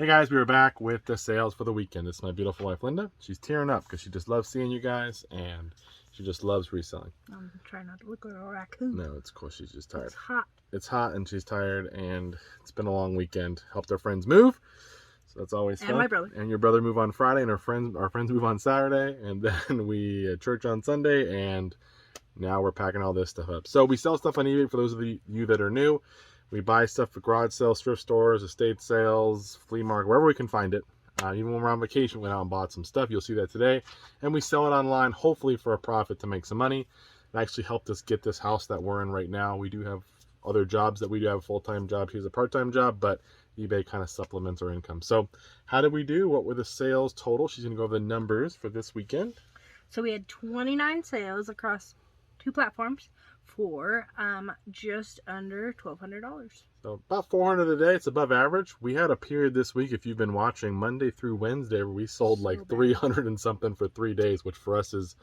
Hey guys, we are back with the sales for the weekend. This is my beautiful wife, Linda. She's tearing up because she just loves seeing you guys and she just loves reselling. I'm trying not to look like a raccoon. No, it's cool. She's just tired. It's hot. It's hot and she's tired and it's been a long weekend. Helped our friends move. So that's always fun. And my brother. And your brother move on Friday and our friends move on Saturday. And then we had church on Sunday and now we're packing all this stuff up. So we sell stuff on eBay for those of you that are new. We buy stuff at garage sales, thrift stores, estate sales, flea market, wherever we can find it. Even when we're on vacation, we went out and bought some stuff. You'll see that today. And we sell it online, hopefully for a profit to make some money. It actually helped us get this house that we're in right now. We do have other jobs that we do have a full-time job. Here's a part-time job, but eBay kind of supplements our income. So how did we do? What were the sales total? She's going to go over the numbers for this weekend. So we had 29 sales across 2 platforms for just under $1,200. So about 400 a day. It's above average. We had a period this week, if you've been watching, Monday through Wednesday, where we sold like 300 and something for 3 days, which for us is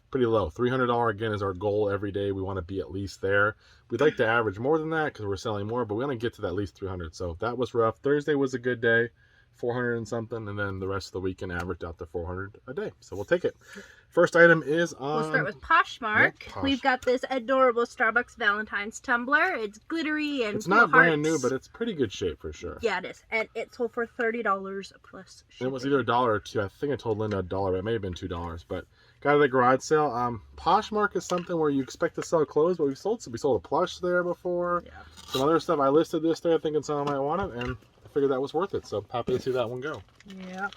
pretty low. $300 again is our goal every day. We want to be at least there. We'd like to average more than that because we're selling more, but we want to get to that at least 300. So that was rough. Thursday was a good day, 400 and something, and then the rest of the weekend averaged out to 400 a day. So we'll take it. First item is on... We'll start with Poshmark. Yep, Posh. We've got this adorable Starbucks Valentine's tumbler. It's glittery and it's full not of brand hearts. new, but it's pretty good shape for sure. Yeah, it is. And it sold for $30 plus shipping. It was either $1 or $2. I think I told Linda $1, but it may have been $2. But got it at a garage sale. Poshmark is something where you expect to sell clothes, but we sold a Plush there before. Yeah. Some other stuff. I listed this there thinking someone might want it, and I figured that was worth it. So happy to see that one go. Yeah.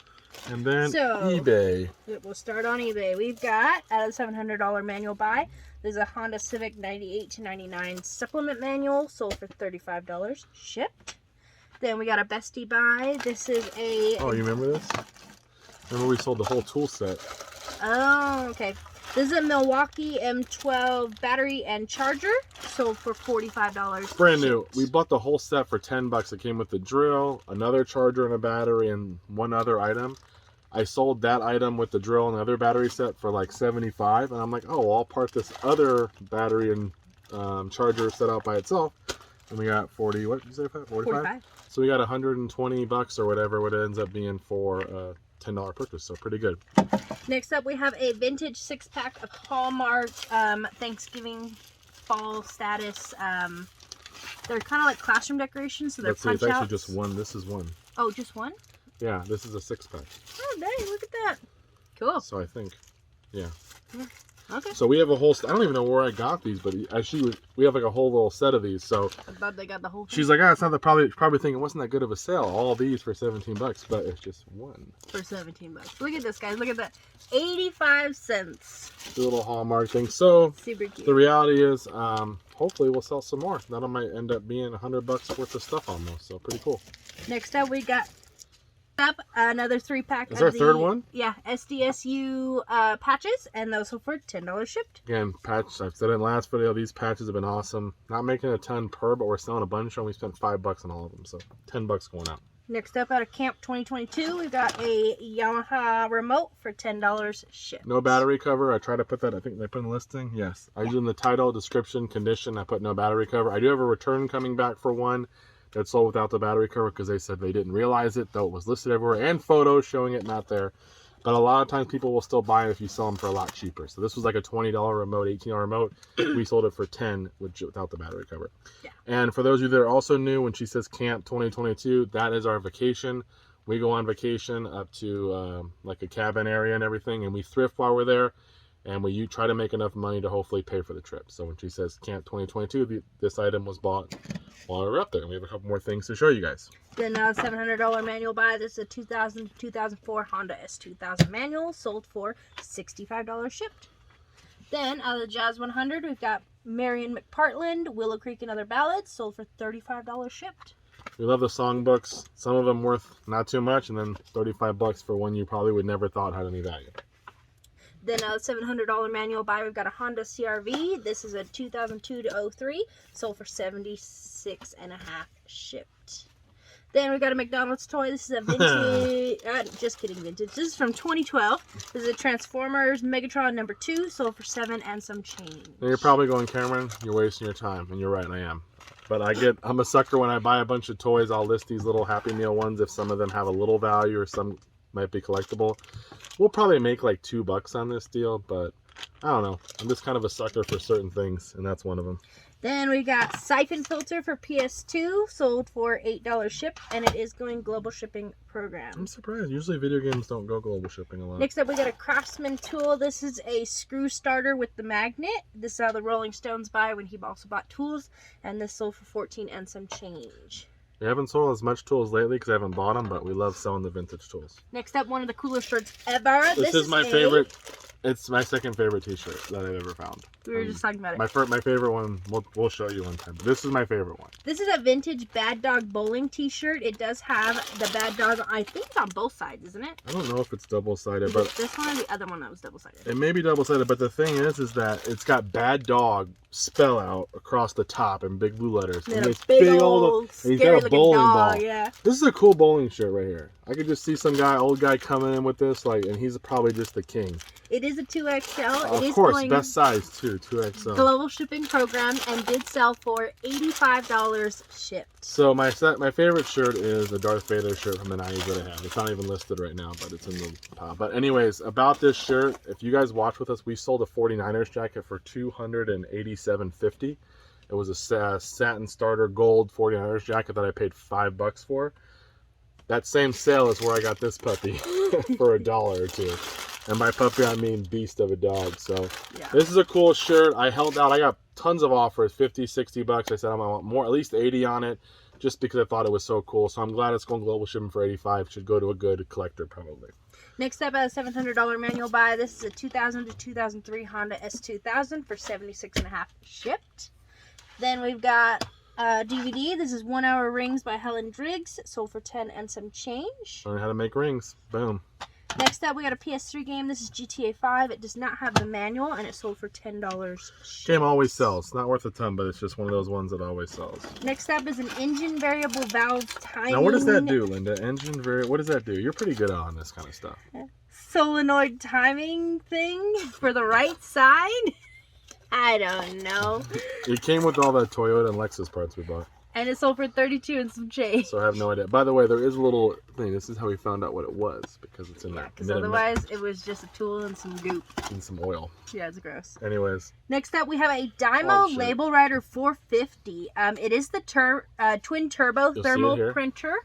And then So, eBay. We'll start on eBay. We've got, out of the $700 manual buy, there's a Honda Civic 98 to 99 supplement manual, sold for $35, shipped. Then we got a bestie buy. This is a... Oh, you remember this? Remember we sold the whole tool set. Oh, okay. This is a Milwaukee M12 battery and charger, sold for $45. Brand new. We bought the whole set for $10. It came with the drill, another charger and a battery, and one other item. I sold that item with the drill and the other battery set for like $75, and I'm like, oh, well, I'll part this other battery and charger set out by itself. And we got 40. What did you say? 45. So we got $120 or whatever. What it ends up being for a $10 purchase. So pretty good. Next up, we have a vintage 6-pack of Hallmark Thanksgiving fall status. They're kind of like classroom decorations, so they're punch outs. It's actually just one. This is one. Oh, just one? Yeah, this is a 6-pack. Oh, dang, look at that. Cool. So I think, yeah. Okay. So we have a whole, I don't even know where I got these, but we have like a whole little set of these. So I thought they got the whole thing. She's like, it's not the probably thinking it wasn't that good of a sale. All these for $17, but it's just one. For $17. Look at this, guys. Look at that. 85 cents. The little Hallmark thing. So Super cute. The reality is, hopefully we'll sell some more. That might end up being $100 worth of stuff almost. So pretty cool. Next up, we got another 3-pack. Is there a third one? Yeah, SDSU patches, and those are for $10 shipped. Again, patch. I've said it in the last video. These patches have been awesome. Not making a ton per, but we're selling a bunch, and we spent $5 on all of them. So $10 going out. Next up, out of Camp 2022, we've got a Yamaha remote for $10 shipped. No battery cover. I try to put that. I think they put in the listing. Yes, I use in the title, description, condition. I put no battery cover. I do have a return coming back for one that sold without the battery cover because they said they didn't realize it, though it was listed everywhere and photos showing it not there. But a lot of times people will still buy it if you sell them for a lot cheaper. So this was like a $20 remote, $18 remote. We sold it for $10 without the battery cover. Yeah. And for those of you that are also new, when she says Camp 2022, that is our vacation. We go on vacation up to like a cabin area and everything, and we thrift while we're there. And we try to make enough money to hopefully pay for the trip. So when she says Camp 2022, this item was bought while we were up there. And we have a couple more things to show you guys. Then $700 manual buy. This is a 2000 to 2004 Honda S2000 manual, sold for $65 shipped. Then out of the Jazz 100, we've got Marion McPartland, Willow Creek and Other Ballads, sold for $35 shipped. We love the songbooks. Some of them worth not too much, and then $35 for one you probably would never thought had any value. Then a $700 manual buy, we've got a Honda CR-V. This is a 2002 to 03, sold for $76.50 shipped. Then we got a McDonald's toy. This is a vintage, just kidding, vintage. This is from 2012. This is a Transformers Megatron number 2, sold for $7 and some change. Now you're probably going, Cameron, you're wasting your time, and you're right, I am. But I'm a sucker when I buy a bunch of toys. I'll list these little Happy Meal ones if some of them have a little value or some might be collectible. We'll probably make like $2 on this deal, but I don't know. I'm just kind of a sucker for certain things, and that's one of them. Then we got siphon filter for PS2, sold for $8 ship, and it is going global shipping program. I'm surprised. Usually video games don't go global shipping a lot. Next up, we got a Craftsman tool. This is a screw starter with the magnet. This is how the Rolling Stones buy when he also bought tools, and this sold for 14 and some change. We haven't sold as much tools lately because I haven't bought them, but we love selling the vintage tools. Next up, one of the coolest shirts ever. This is my favorite. It's my second favorite t-shirt that I've ever found. We were just talking about it. My favorite one, we'll show you one time. But this is my favorite one. This is a vintage Bad Dog bowling t-shirt. It does have the Bad Dog, I think it's on both sides, isn't it? I don't know if it's double-sided, but this one or the other one that was double-sided? It may be double-sided, but the thing is that it's got Bad Dog spell out across the top in big blue letters. And it's big old and he's got a bowling ball. Yeah. This is a cool bowling shirt right here. I could just see some old guy coming in with this, and he's probably just the king. It is a 2XL. Of course, best size too, 2XL. Global shipping program, and did sell for $85 shipped. So my favorite shirt is a Darth Vader shirt from the 90s that I have. It's not even listed right now, but it's in the pile. But anyways, about this shirt, if you guys watch with us, we sold a 49ers jacket for $287.50. It was a satin starter gold 49ers jacket that I paid $5 for. That same sale is where I got this puppy for $1 or $2. And by puppy, I mean beast of a dog. So yeah. This is a cool shirt. I held out. I got tons of offers, 50, 60 bucks. I said I'm gonna want more, at least 80 on it, just because I thought it was so cool. So I'm glad it's going global shipping for 85. Should go to a good collector probably. Next up, a $700 manual buy. This is a 2000 to 2003 Honda S2000 for $76.50 shipped. Then we've got DVD. This is 1 Hour Rings by Helen Driggs. Sold for 10 and some change. Learn how to make rings. Boom. Next up, we got a PS3 game. This is GTA 5. It does not have the manual, and it sold for $10. Game always sells. It's not worth a ton, but it's just one of those ones that always sells. Next up is an engine variable valve timing. Now, what does that do, Linda? Engine what does that do? You're pretty good on this kind of stuff. Solenoid timing thing for the right side? I don't know. It came with all the Toyota and Lexus parts we bought. And it sold for 32 and some change. So I have no idea. By the way, there is a little thing. This is how we found out what it was, because it's in there. Because otherwise it was just a tool and some goop. And some oil. Yeah, it's gross. Anyways. Next up, we have a Dymo Label Writer 450. It is the twin turbo thermal printer.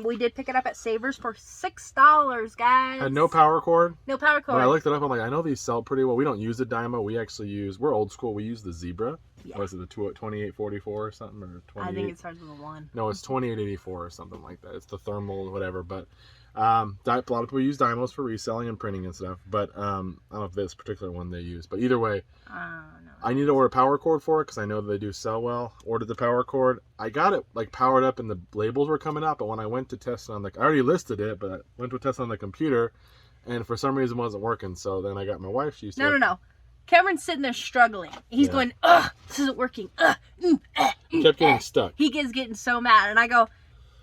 We did pick it up at Savers for $6, guys. Had no power cord. No power cord. When I looked it up, I'm like, I know these sell pretty well. We don't use the Dymo. We actually we're old school. We use the Zebra. Yeah. What is it, the 2844 or something? Or 28? I think it starts with a 1. No, it's 2884 or something like that. It's the thermal, whatever. But a lot of people use Dymos for reselling and printing and stuff. But I don't know if this particular one they use. But either way, no. I need to order a power cord for it because I know they do sell well. Ordered the power cord. I got it powered up and the labels were coming up. But when I went to test it on I already listed it, but I went to test on the computer, and for some reason it wasn't working. So then I got my wife. She said, No. Cameron's sitting there struggling. He's going, this isn't working. He kept getting stuck. He is getting so mad. And I go,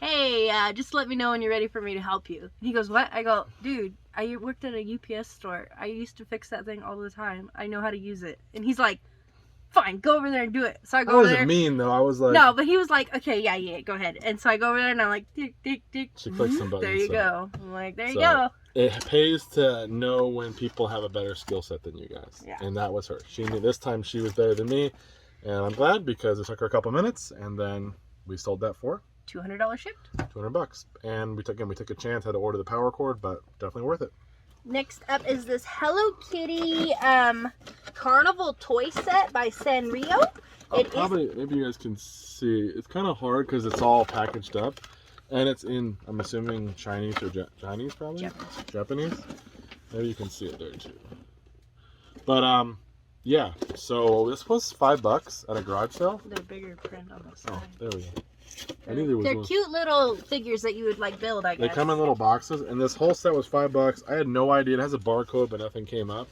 hey, just let me know when you're ready for me to help you. And he goes, what? I go, dude, I worked at a UPS store. I used to fix that thing all the time. I know how to use it. And he's like, fine, go over there and do it. So I go over there. I wasn't mean, though. I was like... No, but he was like, okay, yeah, go ahead. And so I go over there and I'm like, tick, tick, tick. She clicks some buttons. There you go. I'm like, there you go. It pays to know when people have a better skill set than you guys. Yeah. And that was her. She knew this time she was better than me. And I'm glad because it took her a couple minutes. And then we sold that for $200 shipped. $200. And we took a chance, had to order the power cord, but definitely worth it. Next up is this Hello Kitty Carnival toy set by Sanrio. Maybe you guys can see. It's kind of hard because it's all packaged up. And it's in, I'm assuming, Chinese or Chinese probably? Japanese. Maybe you can see it there too. But, yeah. So this was $5 at a garage sale. They're bigger print on the side. Oh, there we go. I knew there was They're one. Cute little figures that you would build, I guess. They come in little boxes, and this whole set was $5. I had no idea. It has a barcode, but nothing came up.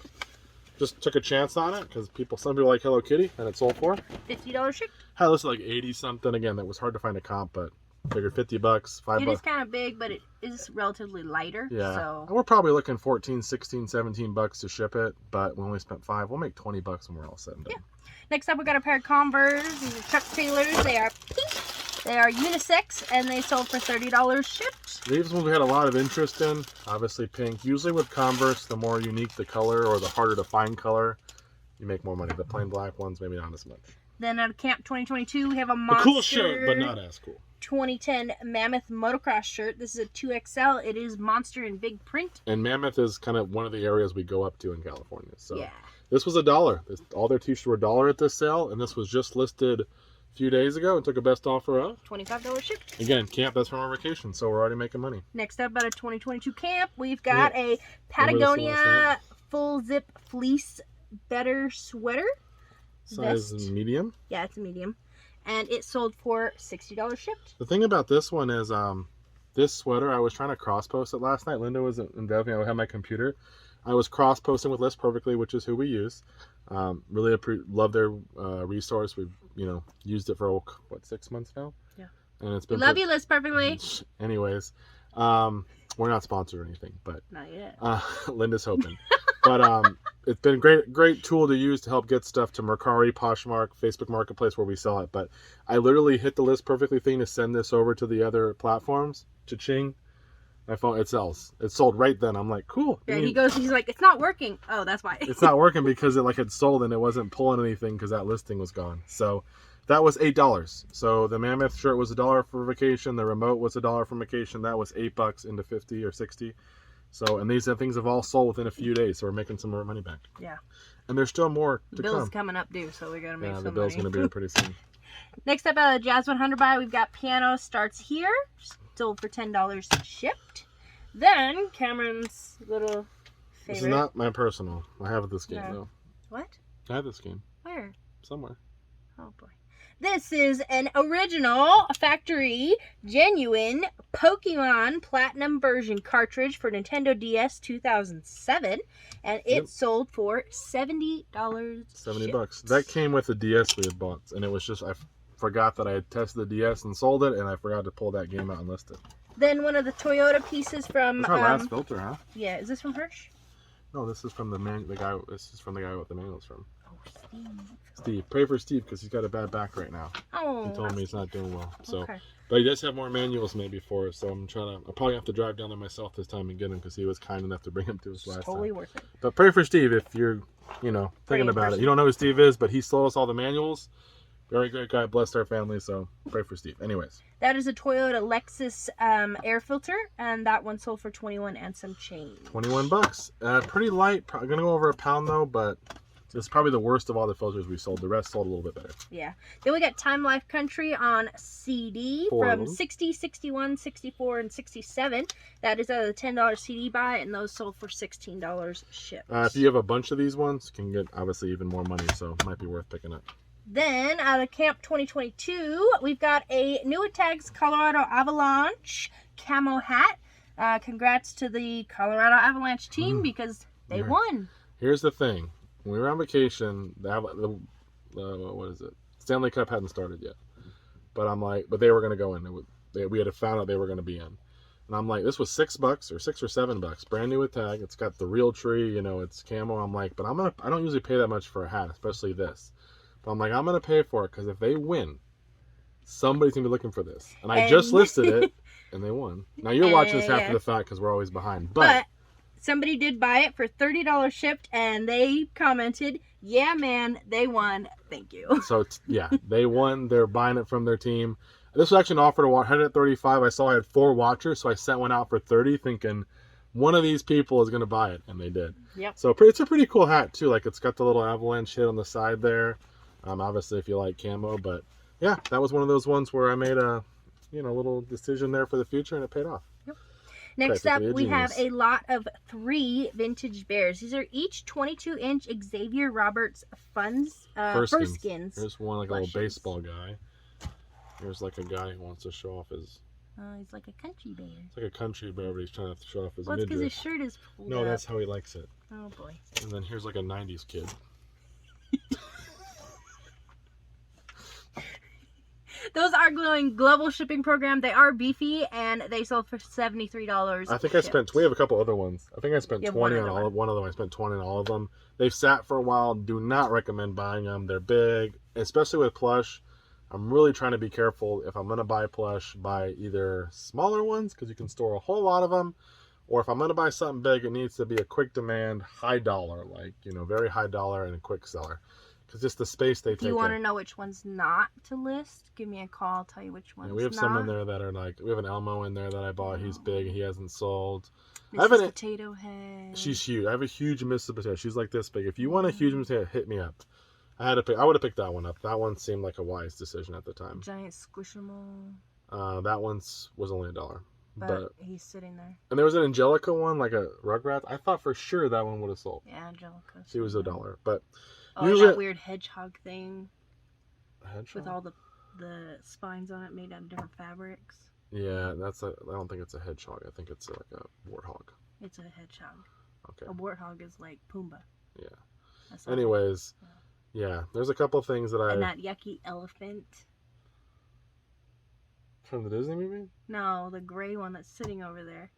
Just took a chance on it because some people like Hello Kitty, and it sold for $50 shipped. Had listed like 80 something. Again, that was hard to find a comp, but Figured $50, $5. It is kind of big, but it is relatively lighter. Yeah. So And we're probably looking 14, 16, 17 bucks to ship it, but we only spent $5. We'll make $20 when we're all said and done. Yeah. Next up, we got a pair of Converse. These are Chuck Taylors. They are pink. They are unisex, and they sold for $30 shipped. These ones we had a lot of interest in. Obviously pink. Usually with Converse, the more unique the color or the harder to find color, you make more money. The plain black ones, maybe not as much. Then at Camp 2022, we have a A Monster cool shirt, but not as cool. 2010 Mammoth Motocross shirt. This is a 2XL. It is Monster in big print. And Mammoth is kind of one of the areas we go up to in California. So Yeah. this was $1. All their t-shirts were $1 at this sale, and this was just listed a few days ago and took a best offer of $25 shipped. Again, camp, that's from our vacation, so we're already making money. Next up at a 2022 camp, we've got a Patagonia full zip fleece better sweater. Size Vest. medium. Yeah, it's a medium. And it sold for $60 shipped. The thing about this one is this sweater, I was trying to cross post it last night. Linda was involving. I had my computer. I was cross posting with List Perfectly, which is who we use. Really love their resource. We've used it for 6 months now. Yeah. And it's been. Love you, List Perfectly. Anyways, we're not sponsored or anything, but Not yet. Linda's hoping. But it's been great tool to use to help get stuff to Mercari, Poshmark, Facebook Marketplace where we sell it. But I literally hit the List Perfectly thing to send this over to the other platforms. Cha-ching. My phone, it sells. It sold right then. I'm like, cool. Yeah, he's like, it's not working. Oh, that's why. It's not working because it had sold and it wasn't pulling anything because that listing was gone. So that was $8. So the Mammoth shirt was $1 for vacation. The remote was $1 for vacation. That was $8 into 50 or 60. So, and these things have all sold within a few days, so we're making some more money back. Yeah. And there's still more to Bill's come. coming up due, so we gotta make some money. The bill's gonna be here pretty soon. Next up, a Jazz 100 buy. We've got Piano Starts Here, sold for $10 shipped. Then Cameron's little favorite. This is not my personal. I have this game though. What? I have this game Where? somewhere. Oh boy. This is an original factory genuine Pokemon Platinum version cartridge for Nintendo DS 2007, and it sold for $70. $70. That came with the DS we had bought, and it was just I forgot that I had tested the DS and sold it, and I forgot to pull that game out and list it. Then one of the Toyota pieces from. That's our last filter, huh? Yeah, is this from Hirsch? No, this is from the guy. This is from the guy with the manuals from. Oh, Steve. Steve, pray for Steve because he's got a bad back right now. Oh. He told me he's not doing well. So, okay. But he does have more manuals maybe for us. So I'll probably have to drive down there myself this time and get him because he was kind enough to bring him to us last Totally time. worth it. But pray for Steve if you're, thinking about it. You don't know who Steve is, but he sold us all the manuals. Very great guy, blessed our family. So pray for Steve. Anyways. That is a Toyota Lexus air filter, and that one sold for $21 and some change. $21. Pretty light. Probably gonna go over a pound though, but this is probably the worst of all the filters we sold. The rest sold a little bit better. Yeah. Then we got Time Life Country on CD from 60, 61, 64, and 67. That is a $10 CD buy, and those sold for $16 shipped. If you have a bunch of these ones, you can get obviously even more money, so it might be worth picking up. Then out of Camp 2022, we've got a New Tags Colorado Avalanche camo hat. Congrats to the Colorado Avalanche team because they won. Here's the thing. When we were on vacation, what is it? Stanley Cup hadn't started yet. But they were going to go in. We had found out they were going to be in. And I'm like, this was $6 or $6 or $7, brand new with tag. It's got the real tree, it's camo. I'm like, but I don't usually pay that much for a hat, especially this. But I'm like, I'm going to pay for it because if they win, somebody's going to be looking for this. And I just listed it, and they won. Now, you're watching this after the fact because we're always behind. But somebody did buy it for $30 shipped, and they commented, yeah, man, they won. Thank you. So, yeah, they won. They're buying it from their team. This was actually an offer to watch. I had it at 35. I saw I had 4 watchers, so I sent one out for 30 thinking one of these people is going to buy it, and they did. Yep. So, it's a pretty cool hat, too. Like, it's got the little avalanche hit on the side there. Obviously, if you like camo, but yeah, that was one of those ones where I made a, little decision there for the future, and it paid off. Yep. Next up, we have a lot of 3 vintage bears. These are each 22-inch Xavier Roberts fur skins. Here's one like a little baseball guy. Here's like a guy who wants to show off his. He's like a country bear. It's like a country bear, but he's trying to show off his midriff. Well, it's because his shirt is pulled No, up. that's how he likes it. Oh boy. And then here's like a 90s kid. Those are going global shipping program. They are beefy and they sold for $73. I think I spent. We have a couple other ones. I think I spent You have 20 one on other all. One of them. I spent 20 on all of them. They've sat for a while. Do not recommend buying them. They're big, especially with Plush. I'm really trying to be careful. If I'm gonna buy Plush, buy either smaller ones because you can store a whole lot of them, or if I'm gonna buy something big, it needs to be a quick demand, high dollar, like very high dollar and a quick seller. Because just the space they take. If you want to know which one's not to list, give me a call. I'll tell you which one's Yeah, we have not. some in there that are like, we have an Elmo in there that I bought. He's big. He hasn't sold. Mrs. Potato Head. She's huge. I have a huge Mrs. Potato. She's like this big. If you want a huge potato, hit me up. I would have picked that one up. That one seemed like a wise decision at the time. Giant Squishable. That was only $1. But he's sitting there. And there was an Angelica one, like a Rugrats. I thought for sure that one would have sold. Yeah, Angelica. She was $1. But usually that weird hedgehog thing. Hedgehog? With all the spines on it made out of different fabrics. Yeah, I don't think it's a hedgehog. I think it's like a warthog. It's a hedgehog. Okay. A warthog is like Pumbaa. Yeah. That's anyways, yeah, there's a couple things that And that yucky elephant. From the Disney movie? No, the gray one that's sitting over there.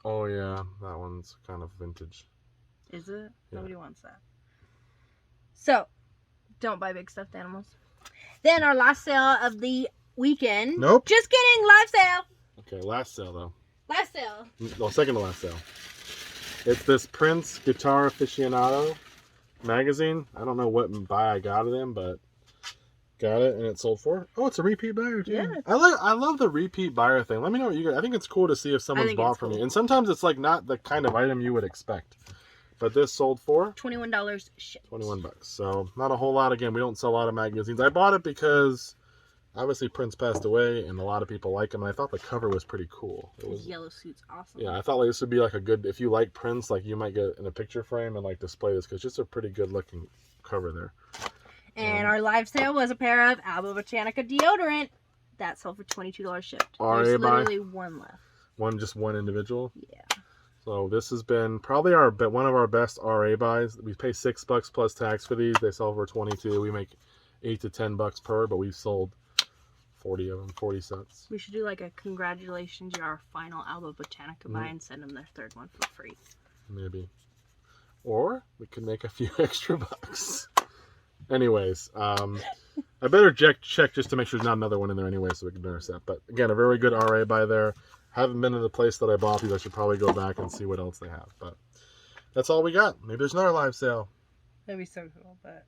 Oh yeah, that one's kind of vintage. Is it? Yeah. Nobody wants that. So, don't buy big stuffed animals. Then our last sale of the weekend. Nope. Just kidding. Live sale. Okay, last sale though. Last sale. Well, second to last sale. It's this Prince Guitar Aficionado magazine. I don't know what buy I got it in, but got it and it sold for. Oh, it's a repeat buyer too. Yeah. I love the repeat buyer thing. Let me know what you guys. I think it's cool to see if someone's bought from me. And sometimes it's like not the kind of item you would expect. But this sold for $21 shipped. $21. So not a whole lot. Again, we don't sell a lot of magazines. I bought it because obviously Prince passed away and a lot of people like him. And I thought the cover was pretty cool. His yellow suit's awesome. Yeah, I thought like this would be like a good, if you like Prince, like you might get in a picture frame and like display this because it's just a pretty good looking cover there. And our live sale was a pair of Alba Botanica deodorant. That sold for $22 shipped. RA There's buy? literally one left. Just one individual? Yeah. So this has been probably one of our best RA buys. We pay $6 plus tax for these. They sell for $22. We make $8 to $10 per, but we've sold 40 of them, 40 sets. We should do like a congratulations, you're our final Alba Botanica buy and send them their third one for free. Maybe. Or we could make a few extra bucks. Anyways, I better check just to make sure there's not another one in there anyway so we can nurse that. But again, a very good RA buy there. Haven't been to the place that I bought these. I should probably go back and see what else they have. But that's all we got. Maybe there's another live sale. That'd be so cool, but...